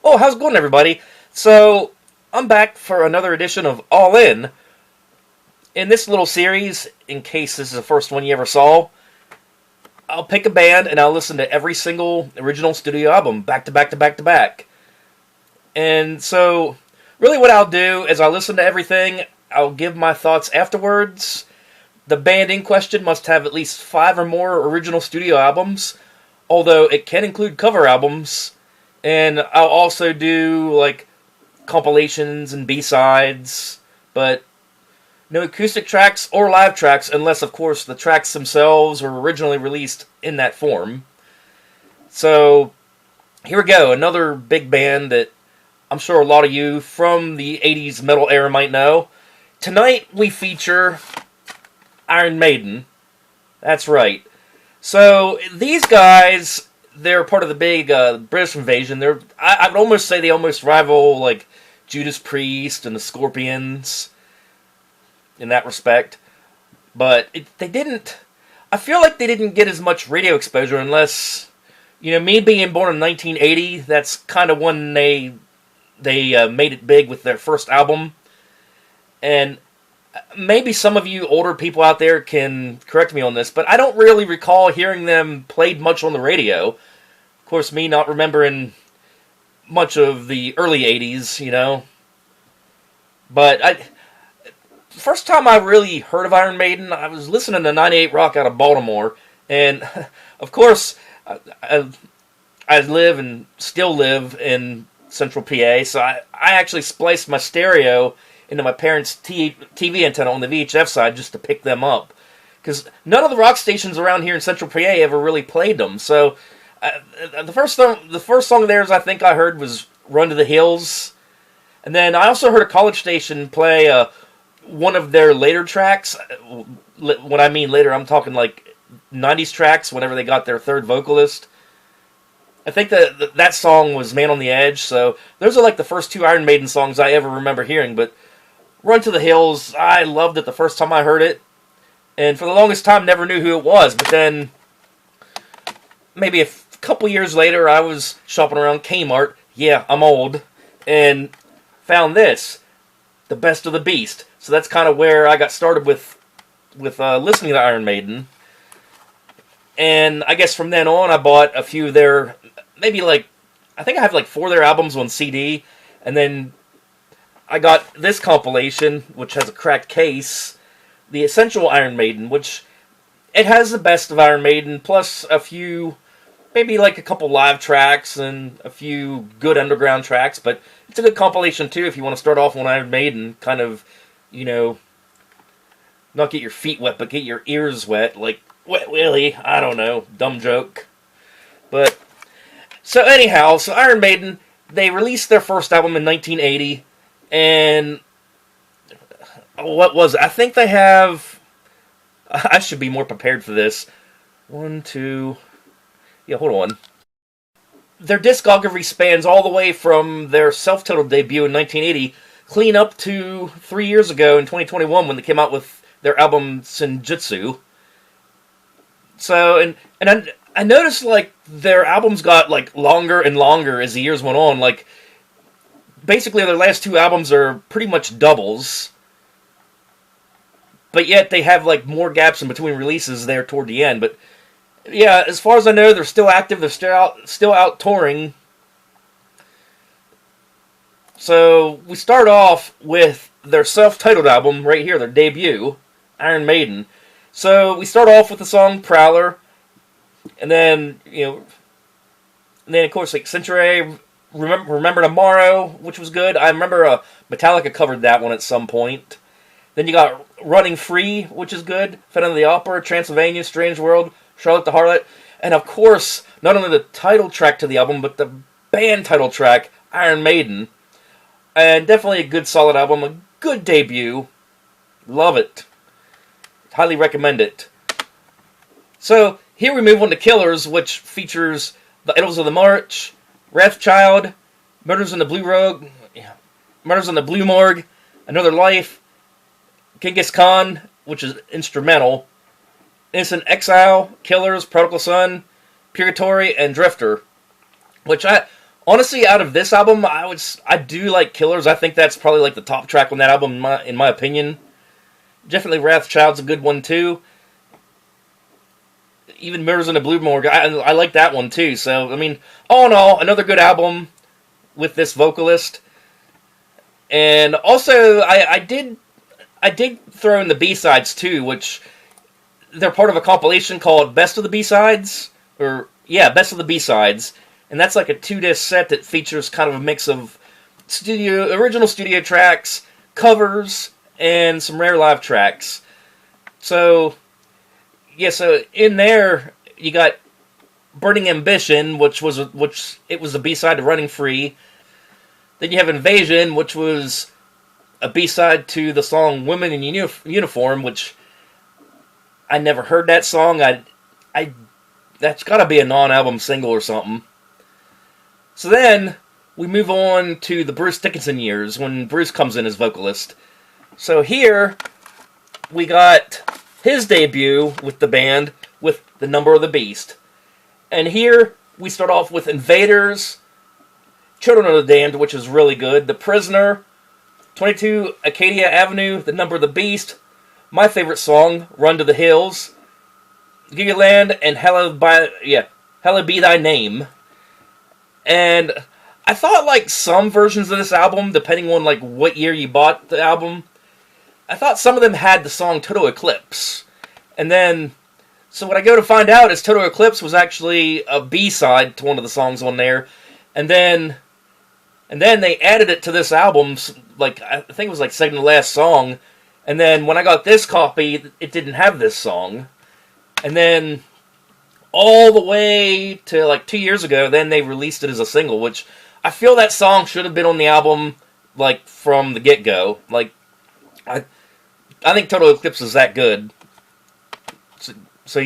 Oh, how's it going, everybody? So, I'm back for another edition of All In. In this little series, in case this is the first one you ever saw, I'll pick a band and I'll listen to every single original studio album, back to back to back to back. And so, really what I'll do is I'll listen to everything, I'll give my thoughts afterwards. The band in question must have at least 5 or more original studio albums, although it can include cover albums. And I'll also do, like, compilations and B-sides, but no acoustic tracks or live tracks, unless, of course, the tracks themselves were originally released in that form. So, here we go, another big band that I'm sure a lot of you from the 80s metal era might know. Tonight, we feature Iron Maiden. That's right. So, these guys, they're part of the big British invasion. I would almost say they almost rival, like, Judas Priest and the Scorpions in that respect. But they didn't... I feel like they didn't get as much radio exposure unless... You know, me being born in 1980, that's kind of when they made it big with their first album. And maybe some of you older people out there can correct me on this, but I don't really recall hearing them played much on the radio. Of course, me not remembering much of the early 80s, you know. But first time I really heard of Iron Maiden, I was listening to 98 Rock out of Baltimore. And, of course, I live and still live in Central PA, so I actually spliced my stereo into my parents' TV antenna on the VHF side just to pick them up. Because none of the rock stations around here in Central PA ever really played them. So the first song of theirs I think I heard was Run to the Hills. And then I also heard a college station play one of their later tracks. When I mean later, I'm talking like 90s tracks, whenever they got their third vocalist. I think that song was Man on the Edge, so those are like the first 2 Iron Maiden songs I ever remember hearing, but Run to the Hills, I loved it the first time I heard it, and for the longest time never knew who it was, but then maybe a couple years later I was shopping around Kmart, yeah, I'm old, and found this, The Best of the Beast, so that's kind of where I got started with listening to Iron Maiden. And I guess from then on, I bought a few of their, maybe like, I think I have like 4 of their albums on CD. And then I got this compilation, which has a cracked case, The Essential Iron Maiden, which it has the best of Iron Maiden, plus a few, maybe like a couple live tracks and a few good underground tracks. But it's a good compilation too if you want to start off on Iron Maiden, kind of, you know, not get your feet wet, but get your ears wet, like, Wet Willie, I don't know, dumb joke. But, so anyhow, so Iron Maiden, they released their first album in 1980, and what was it? I think they have, I should be more prepared for this. 1, 2, yeah, hold on. Their discography spans all the way from their self-titled debut in 1980, clean up to 3 years ago in 2021 when they came out with their album Senjutsu. So, and I noticed, like, their albums got, like, longer and longer as the years went on. Like, basically their last 2 albums are pretty much doubles. But yet they have, like, more gaps in between releases there toward the end. But, yeah, as far as I know, they're still active. They're still out touring. So, we start off with their self-titled album right here, their debut, Iron Maiden. So we start off with the song Prowler, and then, you know, and then of course like Century, Remember Tomorrow, which was good. I remember Metallica covered that one at some point. Then you got Running Free, which is good. Phantom of the Opera, Transylvania, Strange World, Charlotte the Harlot, and of course not only the title track to the album, but the band title track, Iron Maiden. And definitely a good solid album, a good debut. Love it. Highly recommend it. So, here we move on to Killers, which features The Idols of the March, Wrathchild, Murders in the Blue Morgue, Another Life, Genghis Khan, which is instrumental, Innocent Exile, Killers, Prodigal Son, Purgatory, and Drifter. Which Honestly, out of this album, I do like Killers. I think that's probably like the top track on that album in my opinion. Definitely Wrathchild's a good one too. Even Murders in the Blue Morgue, I like that one too. So I mean, all in all, another good album with this vocalist. And also, I did throw in the B-sides too, which they're part of a compilation called Best of the B-sides, or yeah, Best of the B-sides, and that's like a 2-disc set that features kind of a mix of original studio tracks, covers, and some rare live tracks. So yeah, so in there you got Burning Ambition, which it was a B-side to Running Free. Then you have Invasion, which was a B-side to the song Women in Uniform, which I never heard that song. That's got to be a non-album single or something. So then we move on to the Bruce Dickinson years, when Bruce comes in as vocalist. So here we got his debut with the band with The Number of the Beast. And here we start off with Invaders, Children of the Damned, which is really good, The Prisoner, 22 Acadia Avenue, The Number of the Beast, my favorite song, Run to the Hills, Gigaland, and Hallowed Be Thy Name. And I thought like some versions of this album, depending on like what year you bought the album, I thought some of them had the song Total Eclipse. And then, so what I go to find out is Total Eclipse was actually a B-side to one of the songs on there. And then they added it to this album, like I think it was like second to last song. And then when I got this copy, it didn't have this song. And then all the way to like 2 years ago, then they released it as a single, which I feel that song should have been on the album like from the get-go. Like I think Total Eclipse is that good. So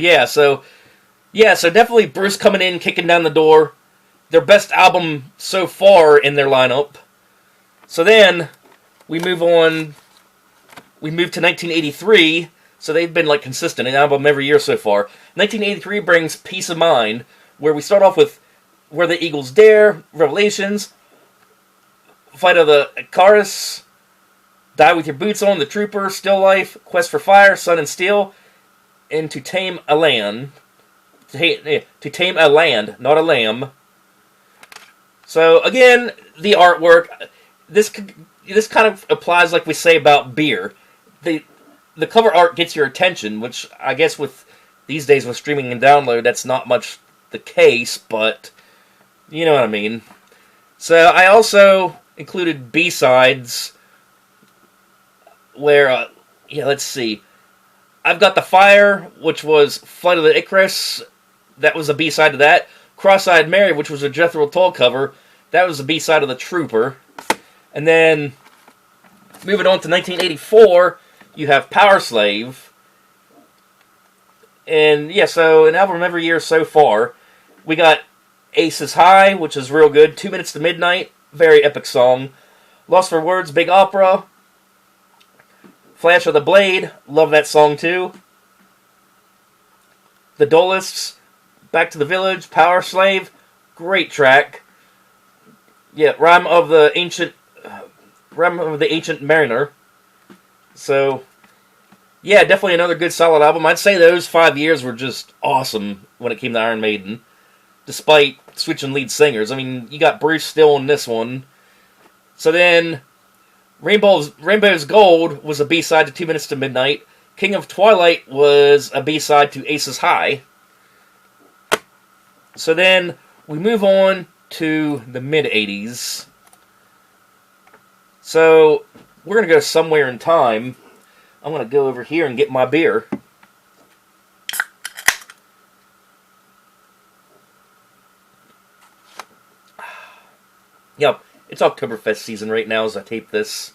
definitely Bruce coming in, kicking down the door. Their best album so far in their lineup. So then we move on. We move to 1983. So they've been like consistent, an album every year so far. 1983 brings Peace of Mind, where we start off with Where the Eagles Dare, Revelations, Fight of the Icarus, Die With Your Boots On, The Trooper, Still Life, Quest for Fire, Sun and Steel, and To Tame a Land. To Tame a Land, not a lamb. So again, the artwork. This kind of applies like we say about beer. The cover art gets your attention, which I guess with these days with streaming and download, that's not much the case, but you know what I mean. So I also included B-sides where, let's see. I've got The Fire, which was Flight of the Icarus. That was a B-side to that. Cross-Eyed Mary, which was a Jethro Tull cover. That was the B-side of The Trooper. And then, moving on to 1984, you have Power Slave. And, so an album every year so far. We got Aces High, which is real good. 2 Minutes to Midnight, very epic song. Lost for Words, Big Opera. Flash of the Blade, love that song too. The Duelists, Back to the Village, Power Slave, great track. Yeah, Rhyme of the Ancient Mariner. So, yeah, definitely another good solid album. I'd say those 5 years were just awesome when it came to Iron Maiden, despite switching lead singers. I mean, you got Bruce still on this one. So then, Rainbow's Gold was a B-side to 2 Minutes to Midnight. King of Twilight was a B-side to Aces High. So then, we move on to the mid-80s. So, we're going to go somewhere in time. I'm going to go over here and get my beer. Yep, it's Oktoberfest season right now as I tape this.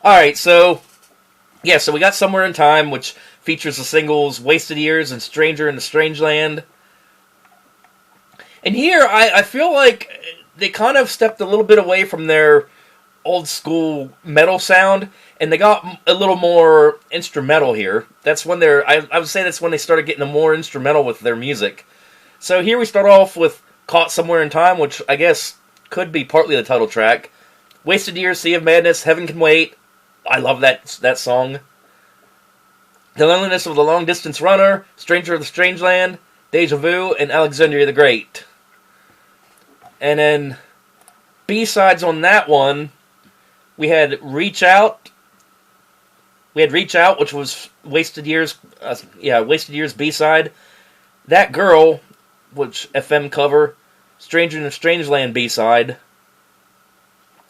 Alright, so we got Somewhere in Time, which features the singles Wasted Years and Stranger in the Strangeland. And here, I feel like they kind of stepped a little bit away from their old school metal sound, and they got a little more instrumental here. That's when I would say that's when they started getting more instrumental with their music. So here we start off with Caught Somewhere in Time, which I guess could be partly the title track. Wasted Years, Sea of Madness, Heaven Can Wait. I love that song. The Loneliness of the Long Distance Runner, Stranger of the Strange Land, Deja Vu, and Alexandria the Great. And then B-sides on that one, we had Reach Out. We had Reach Out, which was Wasted Years. Wasted Years B-side. That Girl, which FM cover. Stranger in a Strange Land B-side.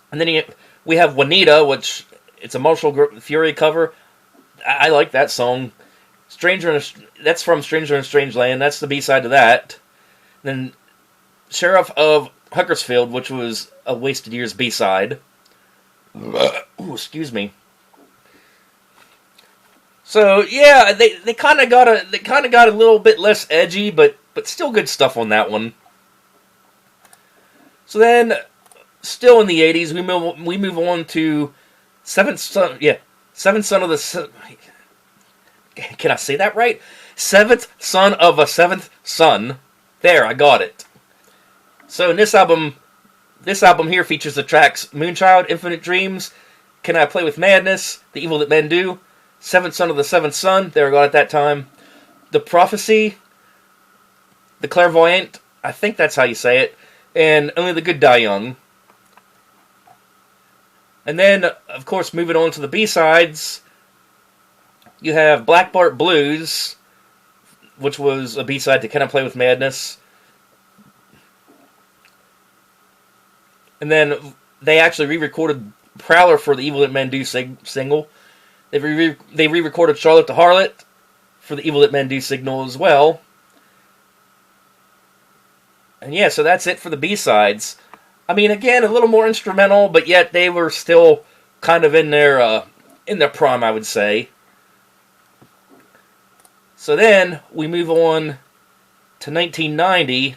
And then we have Juanita, which it's a Marshall Fury cover. I like that song. That's from Stranger in a Strange Land. That's the B-side to that. Then Sheriff of Huckersfield, which was a Wasted Years B-side. Ooh, excuse me. So yeah, they kind of got a little bit less edgy, but still good stuff on that one. So then, still in the 80s, we move on to Seventh Son. Yeah, Seventh Son of the. Can I say that right? Seventh Son of a Seventh Son. There, I got it. So in this album here features the tracks Moonchild, Infinite Dreams, Can I Play with Madness, The Evil That Men Do, Seventh Son of the Seventh Son, there I got it that time, The Prophecy, The Clairvoyant, I think that's how you say it, and Only the Good Die Young. And then, of course, moving on to the B-sides, you have Black Bart Blues, which was a B-side to Can I Play with Madness. And then they actually re-recorded Prowler for the Evil That Men Do single. They re-recorded Charlotte the Harlot for the Evil That Men Do signal as well. And yeah, so that's it for the B-sides. I mean, again, a little more instrumental, but yet they were still kind of in their prime, I would say. So then we move on to 1990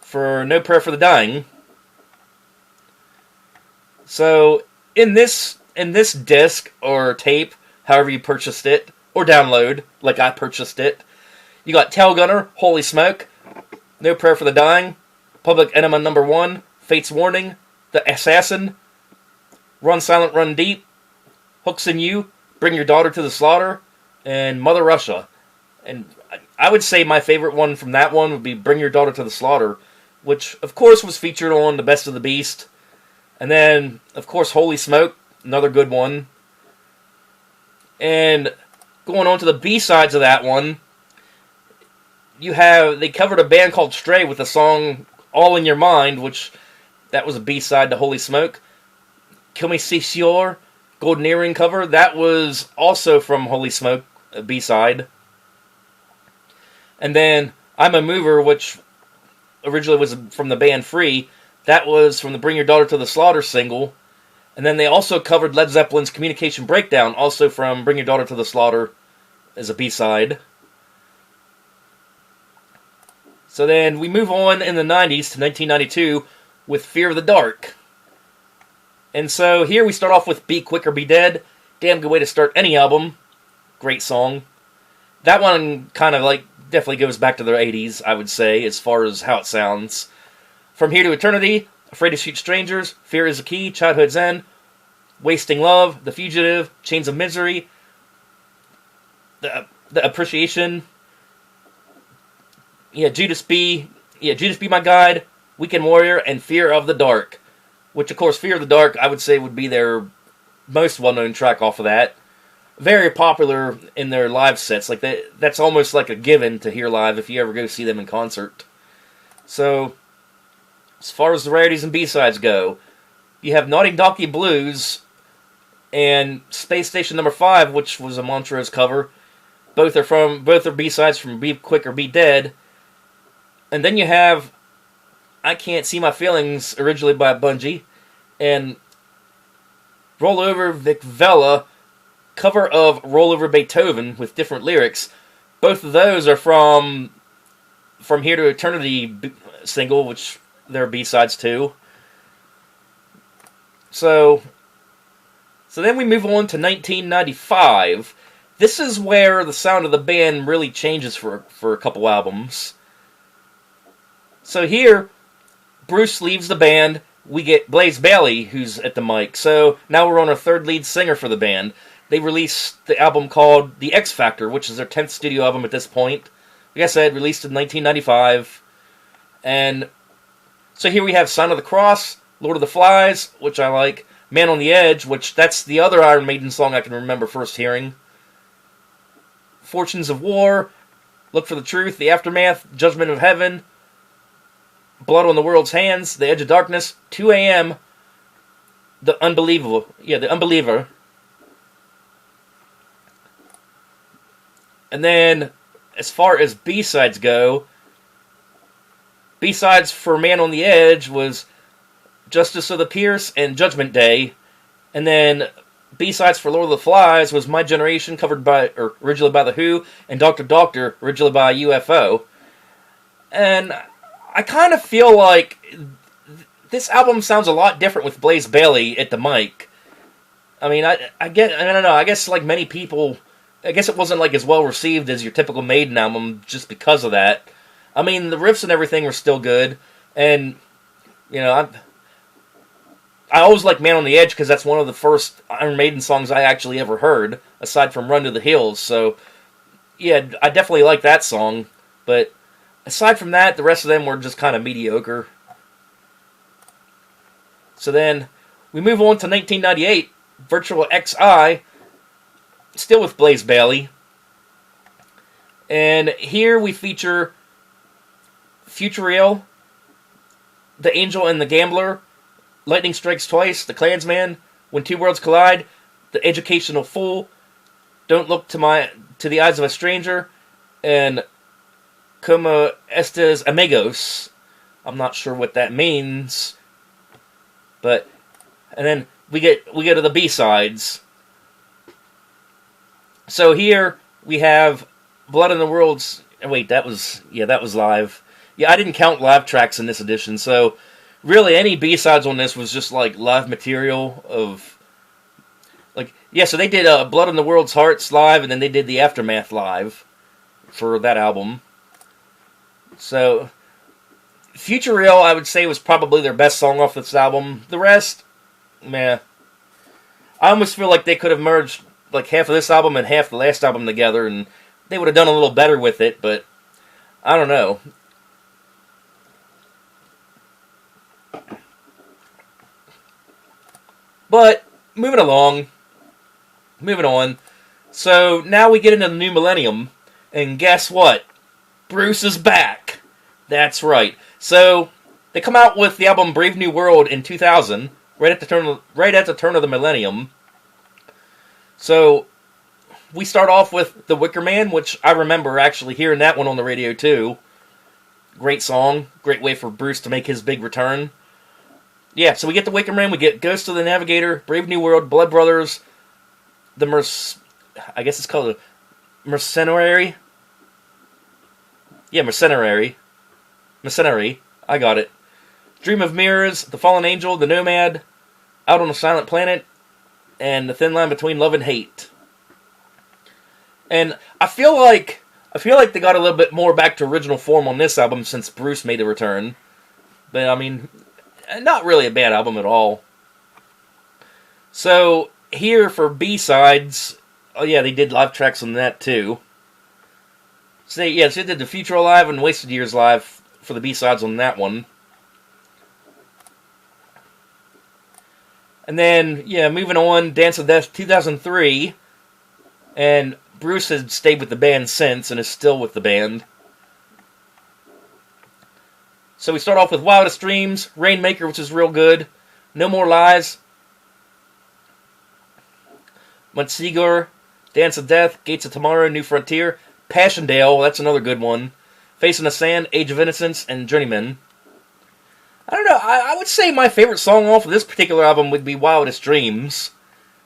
for No Prayer for the Dying. So in this disc or tape, however you purchased it or download, like I purchased it, you got Tail Gunner, Holy Smoke, No Prayer for the Dying, Public Enema Number 1, Fate's Warning, The Assassin, Run Silent, Run Deep, Hooks in You, Bring Your Daughter to the Slaughter, and Mother Russia. And I would say my favorite one from that one would be Bring Your Daughter to the Slaughter, which of course was featured on The Best of the Beast. And then, of course, Holy Smoke, another good one. And going on to the B-sides of that one, they covered a band called Stray with the song All in Your Mind, which that was a B-side to Holy Smoke. Kill Me Sieur, Golden Earring cover, that was also from Holy Smoke, a B-side. And then I'm a Mover, which originally was from the band Free, that was from the Bring Your Daughter to the Slaughter single. And then they also covered Led Zeppelin's Communication Breakdown, also from Bring Your Daughter to the Slaughter, as a B-side. So then we move on in the 90s to 1992 with Fear of the Dark. And so here we start off with Be Quick or Be Dead. Damn good way to start any album. Great song. That one kind of definitely goes back to the 80s, I would say, as far as how it sounds. From Here to Eternity, Afraid to Shoot Strangers, Fear is a Key, Childhood's End, Wasting Love, The Fugitive, Chains of Misery, The Appreciation, Judas Be My Guide, Weekend Warrior, and Fear of the Dark. Which, of course, Fear of the Dark, I would say, would be their most well-known track off of that. Very popular in their live sets. That's almost like a given to hear live if you ever go see them in concert. So, as far as the rarities and B-sides go, you have Naughty Donkey Blues and Space Station Number 5, which was a Montrose cover. Both are B-sides from Be Quick or Be Dead. And then you have I Can't See My Feelings, originally by Bungie, and Roll Over Vic Vela, cover of Roll Over Beethoven with different lyrics. Both of those are from Here to Eternity single, which they're B-sides too. So then we move on to 1995. This is where the sound of the band really changes for a couple albums. So here, Bruce leaves the band. We get Blaze Bayley, who's at the mic. So now we're on our third lead singer for the band. They released the album called The X Factor, which is their 10th studio album at this point. Like I said, released in 1995. And so here we have Sign of the Cross, Lord of the Flies, which I like, Man on the Edge, which that's the other Iron Maiden song I can remember first hearing. Fortunes of War, Look for the Truth, The Aftermath, Judgment of Heaven, Blood on the World's Hands, The Edge of Darkness, 2 a.m., The Unbelievable. Yeah, The Unbeliever. And then, as far as B-sides go, B-sides for Man on the Edge was Justice of the Pierce and Judgment Day. And then B-sides for Lord of the Flies was My Generation, originally by The Who, and Dr. Doctor, originally by UFO. And I kind of feel like this album sounds a lot different with Blaze Bayley at the mic. I mean, I don't know. I guess like many people, I guess it wasn't like as well received as your typical Maiden album just because of that. I mean, the riffs and everything were still good, and you know, I always like Man on the Edge because that's one of the first Iron Maiden songs I actually ever heard, aside from Run to the Hills. So yeah, I definitely like that song, but aside from that, the rest of them were just kind of mediocre. So then, we move on to 1998, Virtual XI, still with Blaze Bayley. And here we feature Futureal, The Angel and the Gambler, Lightning Strikes Twice, The Clansman, When Two Worlds Collide, The Educational Fool, Don't Look to the Eyes of a Stranger, and Como Estes Amigos. I'm not sure what that means, but and then we get to the B-sides. So here we have Blood in the World's. Wait, that was live. Yeah, I didn't count live tracks in this edition, so really any B-sides on this was just like live material of like so they did Blood in the World's Hearts live, and then they did the Aftermath live for that album. So, Futureal, I would say, was probably their best song off this album. The rest, meh. I almost feel like they could have merged like half of this album and half the last album together, and they would have done a little better with it, but I don't know. But, moving on. So, now we get into the new millennium, and guess what? Bruce is back. That's right. So, they come out with the album Brave New World in 2000, right at the turn of the millennium. So, we start off with The Wicker Man, which I remember actually hearing that one on the radio too. Great song. Great way for Bruce to make his big return. Yeah, so we get The Wicker Man, we get Ghost of the Navigator, Brave New World, Blood Brothers, I guess it's called a Mercenary. Yeah, Mercenary. I got it. Dream of Mirrors, The Fallen Angel, The Nomad, Out on a Silent Planet, and The Thin Line Between Love and Hate. And I feel like they got a little bit more back to original form on this album since Bruce made a return. But I mean, not really a bad album at all. So here for B-sides, oh yeah, they did live tracks on that too. So they did the Future Live and Wasted Years Live for the B-sides on that one. And then, moving on, Dance of Death 2003. And Bruce has stayed with the band since and is still with the band. So we start off with Wildest Dreams, Rainmaker, which is real good, No More Lies, Munsegur, Dance of Death, Gates of Tomorrow, New Frontier, Passchendaele, that's another good one, Face in the Sand, Age of Innocence, and Journeyman. I don't know, I would say my favorite song off of this particular album would be Wildest Dreams.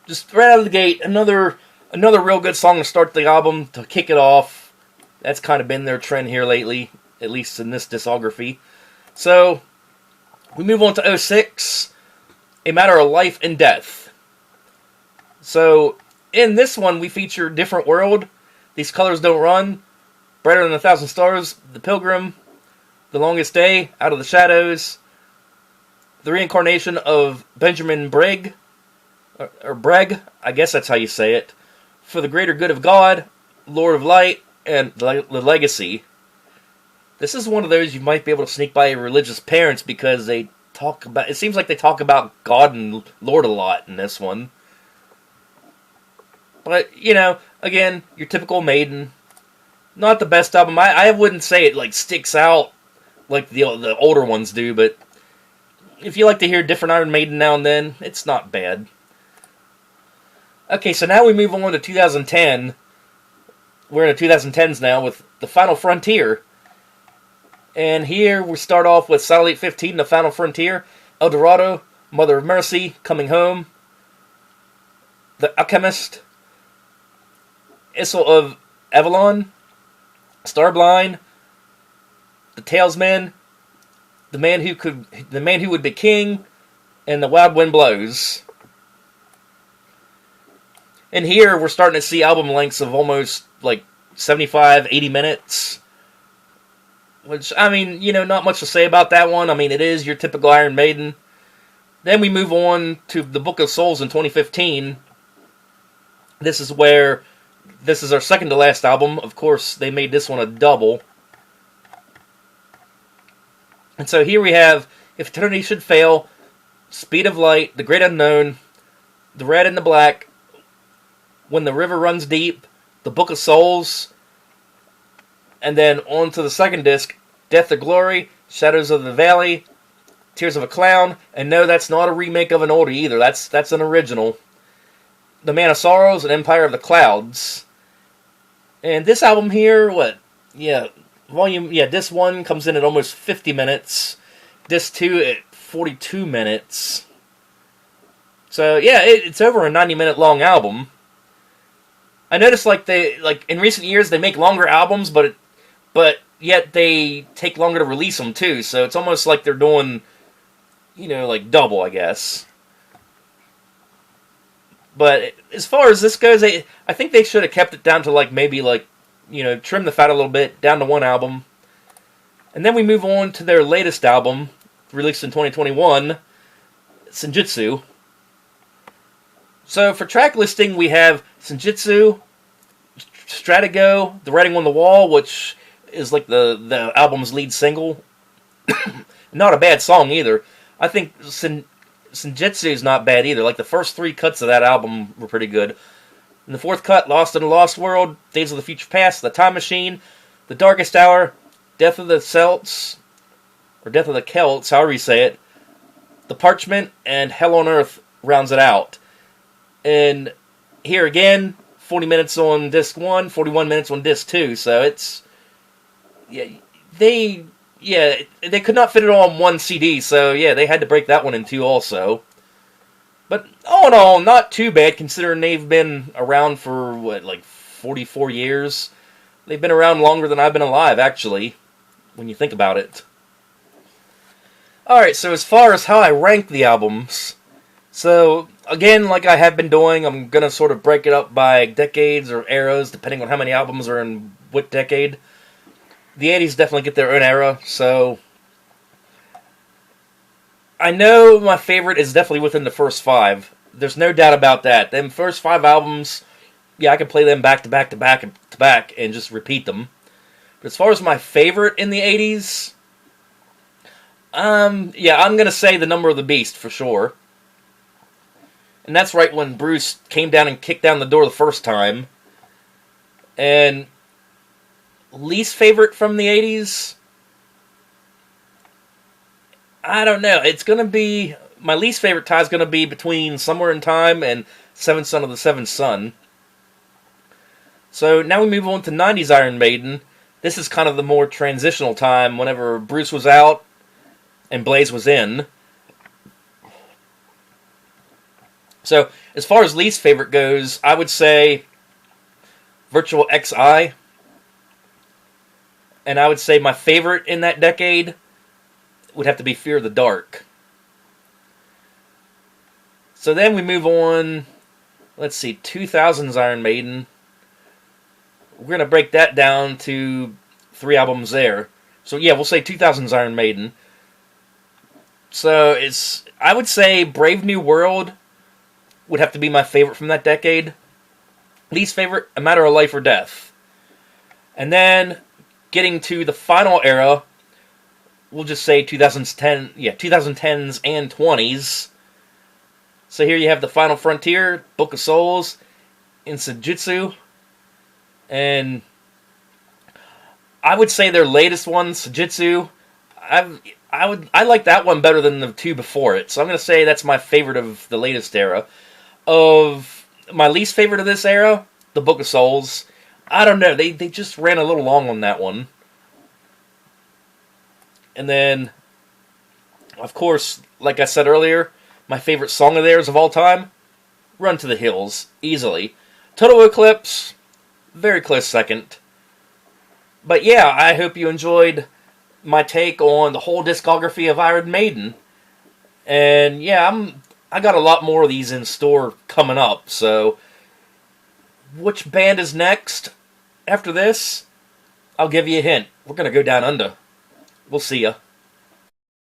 Just right out of the gate, another real good song to start the album, to kick it off. That's kind of been their trend here lately, at least in this discography. So, we move on to 2006, A Matter of Life and Death. So, in this one, we feature Different World, These Colors Don't Run, Brighter Than a Thousand Stars, The Pilgrim, The Longest Day, Out of the Shadows, the reincarnation of Benjamin Brigg, or Breg, I guess that's how you say it, For the Greater Good of God, Lord of Light, and The Legacy. This is one of those you might be able to sneak by your religious parents because they talk about, it seems like they talk about God and Lord a lot in this one. But, you know, again, your typical Maiden. Not the best album. I wouldn't say it, like, sticks out like the older ones do, but if you like to hear different Iron Maiden now and then, it's not bad. Okay, so now we move on to 2010. We're in the 2010s now with The Final Frontier. And here we start off with Satellite 15, The Final Frontier, El Dorado, Mother of Mercy, Coming Home, The Alchemist, Issel of Avalon, Starblind, The Talesman, The Man Who Would Be King, and The Wild Wind Blows. And here we're starting to see album lengths of almost like 75, 80 minutes. Which, I mean, you know, not much to say about that one. I mean, it is your typical Iron Maiden. Then we move on to The Book of Souls in 2015. This is our second to last album. Of course, they made this one a double. And so here we have If Eternity Should Fail, Speed of Light, The Great Unknown, The Red and the Black, When the River Runs Deep, The Book of Souls, and then on to the second disc, Death of Glory, Shadows of the Valley, Tears of a Clown, and no, that's not a remake of an oldie either. That's an original. The Man of Sorrows and Empire of the Clouds. And this album here, disc 1 comes in at almost 50 minutes. Disc 2 at 42 minutes. So, yeah, it's over a 90-minute long album. I noticed, in recent years, they make longer albums, but yet they take longer to release them, too. So it's almost like they're doing, double, I guess. But as far as this goes, I think they should have kept it down to, trim the fat a little bit, down to one album. And then we move on to their latest album, released in 2021, Senjutsu. So for track listing, we have Senjutsu, Stratigo, The Writing on the Wall, which is like the album's lead single. Not a bad song either. I think Senjutsu is not bad either. Like the first three cuts of that album were pretty good. In the fourth cut, Lost in a Lost World, Days of the Future Past, The Time Machine, The Darkest Hour, Death of the Celts, or Death of the Celts, however you say it, The Parchment, and Hell on Earth rounds it out. And here again, 40 minutes on disc 1, 41 minutes on disc 2, so it's... They could not fit it all on one CD, so yeah, they had to break that one in two also. But all in all, not too bad considering they've been around for, 44 years? They've been around longer than I've been alive, actually, when you think about it. Alright, so as far as how I rank the albums, so again, like I have been doing, I'm going to sort of break it up by decades or eras, depending on how many albums are in what decade. The 80s definitely get their own era, so I know my favorite is definitely within the first 5. There's no doubt about that. Them first 5 albums, yeah, I can play them back to back to back to back and just repeat them. But as far as my favorite in the 80s, I'm going to say The Number of the Beast for sure. And that's right when Bruce came down and kicked down the door the first time. And least favorite from the 80s? I don't know. It's going to be... My least favorite tie is going to be between Somewhere in Time and Seventh Son of the Seventh Son. So now we move on to 90s Iron Maiden. This is kind of the more transitional time whenever Bruce was out and Blaze was in. So as far as least favorite goes, I would say Virtual XI. And I would say my favorite in that decade would have to be Fear of the Dark. So then we move on, let's see, 2000's Iron Maiden. We're going to break that down to 3 albums there. So yeah, we'll say 2000's Iron Maiden. So I would say Brave New World would have to be my favorite from that decade. Least favorite, A Matter of Life or Death. And then getting to the final era, we'll just say 2010s and 20s. So here you have The Final Frontier, Book of Souls, Insujutsu, and I would say their latest one, Sujitsu, I like that one better than the two before it. So I'm going to say that's my favorite of the latest era. Of my least favorite of this era, The Book of Souls. I don't know, they just ran a little long on that one. And then, of course, like I said earlier, my favorite song of theirs of all time, Run to the Hills, easily. Total Eclipse, very close second. But yeah, I hope you enjoyed my take on the whole discography of Iron Maiden. And yeah, I got a lot more of these in store coming up, so which band is next after this? I'll give you a hint. We're going to go down under. We'll see ya.